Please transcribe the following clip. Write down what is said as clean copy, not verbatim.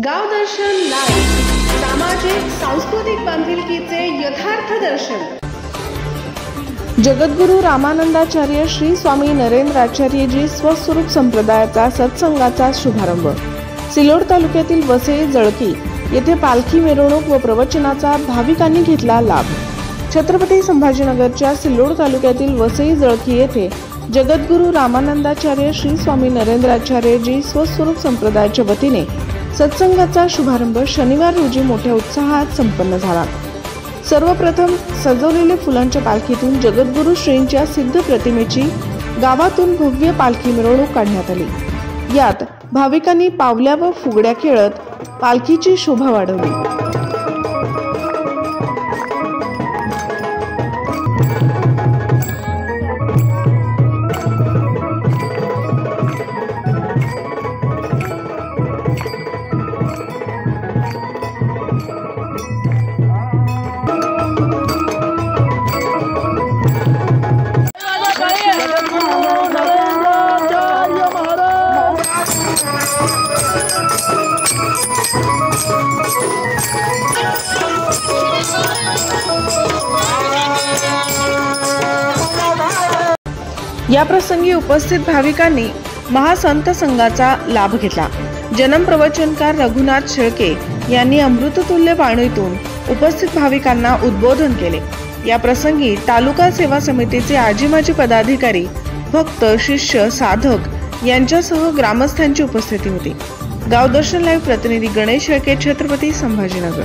गाव दर्शन लाईव्ह, सामाजिक सांस्कृतिक बांधिलकीचे यथार्थ दर्शन। जगद्गुरु रामानंदाचार्य श्री स्वामी नरेंद्राचार्यजी स्वस्वरूप संप्रदायाचा सत्संगाचा शुभारंभ। सिल्लोड तालुक्यातील वसई जळकी येथे पालखी मिरवणूक व प्रवचनाचा भाविकांनी घेतला लाभ। छत्रपती संभाजीनगरच्या सिल्लोड तालुक्यातील वसई जळकी येथे जगद्गुरु रामानंदाचार्य श्री स्वामी नरेंद्राचार्यजी स्वस्वरूप संप्रदायाच्या वतीने सत्संगाचा शुभारंभ शनिवार रोजी मोठ्या उत्साहात संपन्न झाला। सर्वप्रथम सजवलेल्या फुलांच्या पालखीतून जगद्गुरु श्रींच्या सिद्ध प्रतिमेची गावातून भव्य पालखी मिरवणूक काढण्यात आली। यात भाविकांनी पावल्या व फुगड्या खेळत पालखीची शोभा वाढवली। या प्रसंगी उपस्थित भाविकांनी महासंत संघाचा लाभ घेतला। जन्म प्रवचनकार रघुनाथ शेळके यांनी अमृततुल्य वाणीतून उपस्थित भाविकांना उद्बोधन केले। या प्रसंगी तालुका सेवा समितीचे आजी-माजी पदाधिकारी, भक्त, शिष्य, साधक यांच्यासह ग्रामस्थांची उपस्थिती होती। गाव दर्शन लाईव्ह प्रतिनिधी गणेश शेळके, छत्रपती संभाजीनगर।